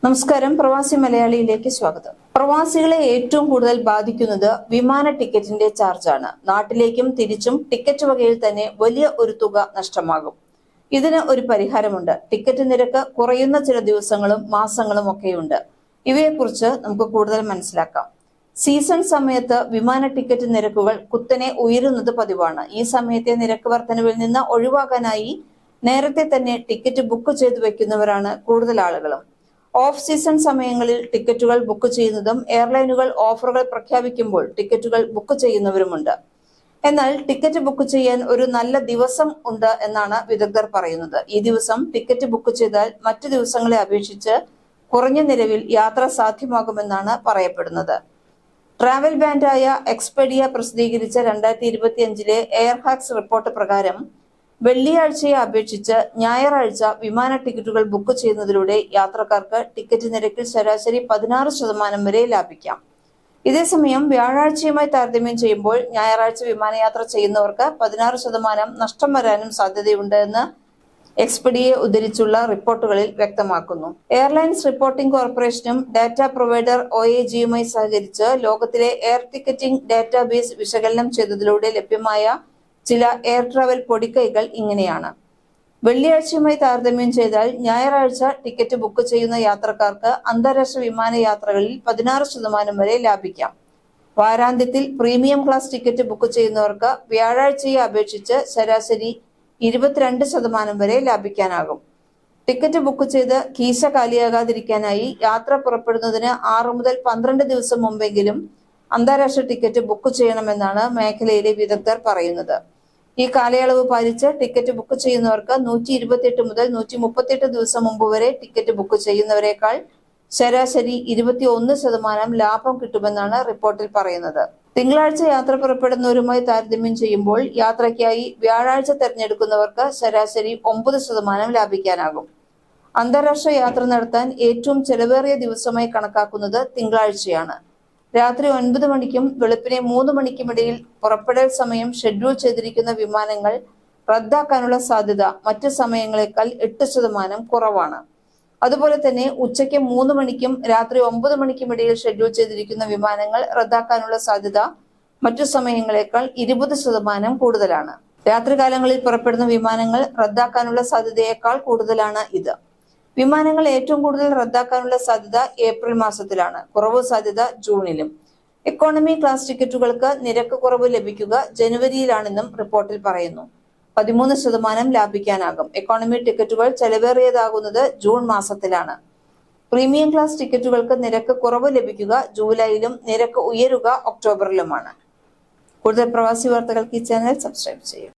നമസ്കാരം, പ്രവാസി മലയാളിയിലേക്ക് സ്വാഗതം. പ്രവാസികളെ ഏറ്റവും കൂടുതൽ ബാധിക്കുന്നത് വിമാന ടിക്കറ്റിന്റെ ചാർജാണ്. നാട്ടിലേക്കും തിരിച്ചും ടിക്കറ്റ് വകയിൽ തന്നെ വലിയ ഒരു തുക നഷ്ടമാകും. ഇതിന് ഒരു പരിഹാരമുണ്ട്. ടിക്കറ്റ് നിരക്ക് കുറയുന്ന ചില ദിവസങ്ങളും മാസങ്ങളും ഒക്കെയുണ്ട്. ഇവയെക്കുറിച്ച് നമുക്ക് കൂടുതൽ മനസ്സിലാക്കാം. സീസൺ സമയത്ത് വിമാന ടിക്കറ്റ് നിരക്കുകൾ കുത്തനെ ഉയരുന്നത് പതിവാണ്. ഈ സമയത്തെ നിരക്ക് വർധനവിൽ നിന്ന് ഒഴിവാക്കാനായി നേരത്തെ തന്നെ ടിക്കറ്റ് ബുക്ക് ചെയ്തു വെക്കുന്നവരാണ് കൂടുതൽ ആളുകളും. ഓഫ് സീസൺ സമയങ്ങളിൽ ടിക്കറ്റുകൾ ബുക്ക് ചെയ്യുന്നതും എയർലൈനുകൾ ഓഫറുകൾ പ്രഖ്യാപിക്കുമ്പോൾ ടിക്കറ്റുകൾ ബുക്ക് ചെയ്യുന്നവരുമുണ്ട്. എന്നാൽ ടിക്കറ്റ് ബുക്ക് ചെയ്യാൻ ഒരു നല്ല ദിവസം ഉണ്ട് എന്നാണ് വിദഗ്ധർ പറയുന്നത്. ഈ ദിവസം ടിക്കറ്റ് ബുക്ക് ചെയ്താൽ മറ്റു ദിവസങ്ങളെ അപേക്ഷിച്ച് കുറഞ്ഞ നിരവിൽ യാത്ര സാധ്യമാകുമെന്നാണ് പറയപ്പെടുന്നത്. ട്രാവൽ ബാൻഡായ എക്സ്പെഡിയ പ്രസിദ്ധീകരിച്ച 2025 എയർ ഹാക്സ് റിപ്പോർട്ട് പ്രകാരം വെള്ളിയാഴ്ചയെ അപേക്ഷിച്ച് ഞായറാഴ്ച വിമാന ടിക്കറ്റുകൾ ബുക്ക് ചെയ്യുന്നതിലൂടെ യാത്രക്കാർക്ക് ടിക്കറ്റ് നിരക്കിൽ ശരാശരി 16% വരെ ലാഭിക്കാം. ഇതേസമയം വ്യാഴാഴ്ചയുമായി താരതമ്യം ചെയ്യുമ്പോൾ ഞായറാഴ്ച വിമാനയാത്ര ചെയ്യുന്നവർക്ക് 16% നഷ്ടം വരാനും സാധ്യതയുണ്ട് എന്ന് എക്സ്പെഡിയെ ഉദ്ധരിച്ചുള്ള റിപ്പോർട്ടുകളിൽ വ്യക്തമാക്കുന്നു. എയർലൈൻസ് റിപ്പോർട്ടിംഗ് കോർപ്പറേഷനും ഡാറ്റ പ്രൊവൈഡർ OAGയുമായി സഹകരിച്ച് ലോകത്തിലെ എയർ ടിക്കറ്റിംഗ് ഡാറ്റാബേസ് വിശകലനം ചെയ്തതിലൂടെ ലഭ്യമായ ചില എയർ ട്രാവൽ പൊടിക്കൈകൾ ഇങ്ങനെയാണ്. വെള്ളിയാഴ്ചയുമായി താരതമ്യം ചെയ്താൽ ഞായറാഴ്ച ടിക്കറ്റ് ബുക്ക് ചെയ്യുന്ന യാത്രക്കാർക്ക് അന്താരാഷ്ട്ര വിമാനയാത്രകളിൽ 16% വരെ ലാഭിക്കാം. വാരാന്ത്യത്തിൽ പ്രീമിയം ക്ലാസ് ടിക്കറ്റ് ബുക്ക് ചെയ്യുന്നവർക്ക് വ്യാഴാഴ്ചയെ അപേക്ഷിച്ച് ശരാശരി 22% വരെ ലാഭിക്കാനാകും. ടിക്കറ്റ് ബുക്ക് ചെയ്ത് കീശ കാലിയാകാതിരിക്കാനായി യാത്ര പുറപ്പെടുന്നതിന് 6 മുതൽ 12 ദിവസം മുമ്പെങ്കിലും അന്താരാഷ്ട്ര ടിക്കറ്റ് ബുക്ക് ചെയ്യണമെന്നാണ് മേഖലയിലെ വിദഗ്ധർ പറയുന്നത്. ഈ കാലയളവ് പാലിച്ച് ടിക്കറ്റ് ബുക്ക് ചെയ്യുന്നവർക്ക് 128 മുതൽ 138 ദിവസം മുമ്പ് വരെ ടിക്കറ്റ് ബുക്ക് ചെയ്യുന്നവരെക്കാൾ ശരാശരി 21% ലാഭം കിട്ടുമെന്നാണ് റിപ്പോർട്ടിൽ പറയുന്നത്. തിങ്കളാഴ്ച യാത്ര പുറപ്പെടുന്നവരുമായി താരതമ്യം ചെയ്യുമ്പോൾ യാത്രയ്ക്കായി വ്യാഴാഴ്ച തെരഞ്ഞെടുക്കുന്നവർക്ക് ശരാശരി 9% ലാഭിക്കാനാകും. അന്താരാഷ്ട്ര യാത്ര നടത്താൻ ഏറ്റവും ചെലവേറിയ ദിവസമായി കണക്കാക്കുന്നത് തിങ്കളാഴ്ചയാണ്. രാത്രി 9 മണിക്കും വെളുപ്പിനെ 3 മണിക്കും ഇടയിൽ പുറപ്പെടൽ സമയം ഷെഡ്യൂൾ ചെയ്തിരിക്കുന്ന വിമാനങ്ങൾ റദ്ദാക്കാനുള്ള സാധ്യത മറ്റ് സമയങ്ങളെക്കാൾ 8% കുറവാണ്. അതുപോലെ തന്നെ ഉച്ചയ്ക്ക് 3 മണിക്കും രാത്രി 9 മണിക്കും ഇടയിൽ ഷെഡ്യൂൾ ചെയ്തിരിക്കുന്ന വിമാനങ്ങൾ റദ്ദാക്കാനുള്ള സാധ്യത മറ്റു സമയങ്ങളെക്കാൾ 20% കൂടുതലാണ്. രാത്രികാലങ്ങളിൽ പുറപ്പെടുന്ന വിമാനങ്ങൾ റദ്ദാക്കാനുള്ള സാധ്യതയേക്കാൾ കൂടുതലാണ് ഇത്. വിമാനങ്ങൾ ഏറ്റവും കൂടുതൽ റദ്ദാക്കാനുള്ള സാധ്യത ഏപ്രിൽ മാസത്തിലാണ്. കുറവ് സാധ്യത ജൂണിലും. എക്കോണമി ക്ലാസ് ടിക്കറ്റുകൾക്ക് നിരക്ക് കുറവ് ലഭിക്കുക ജനുവരിയിലാണെന്നും റിപ്പോർട്ടിൽ പറയുന്നു. 13% ലാഭിക്കാനാകും. എക്കോണമി ടിക്കറ്റുകൾ ചെലവേറിയതാകുന്നത് ജൂൺ മാസത്തിലാണ്. പ്രീമിയം ക്ലാസ് ടിക്കറ്റുകൾക്ക് നിരക്ക് കുറവ് ലഭിക്കുക ജൂലൈയിലും നിരക്ക് ഉയരുക ഒക്ടോബറിലുമാണ്. കൂടുതൽ പ്രവാസി വാർത്തകൾക്ക് ഈ ചാനൽ സബ്സ്ക്രൈബ് ചെയ്യും.